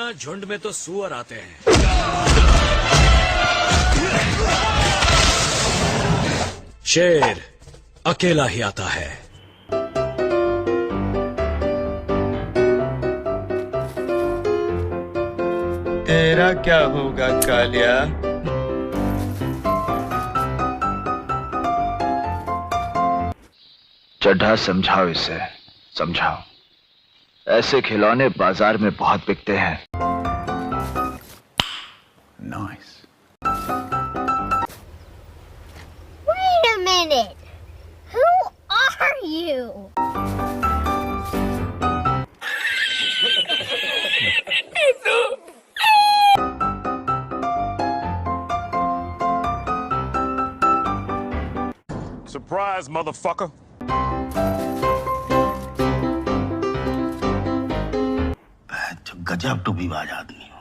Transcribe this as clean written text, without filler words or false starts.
ना झुंड में तो सुअर आते हैं। शेर अकेला ही आता है। तेरा क्या होगा कालिया? चड्ढा समझाओ इसे, समझाओ। ऐसे खिलौने बाजार में बहुत बिकते हैं। Nice. Wait a minute. Who are you? Surprise, motherfucker. गजब टूबीबाज आदमी हो।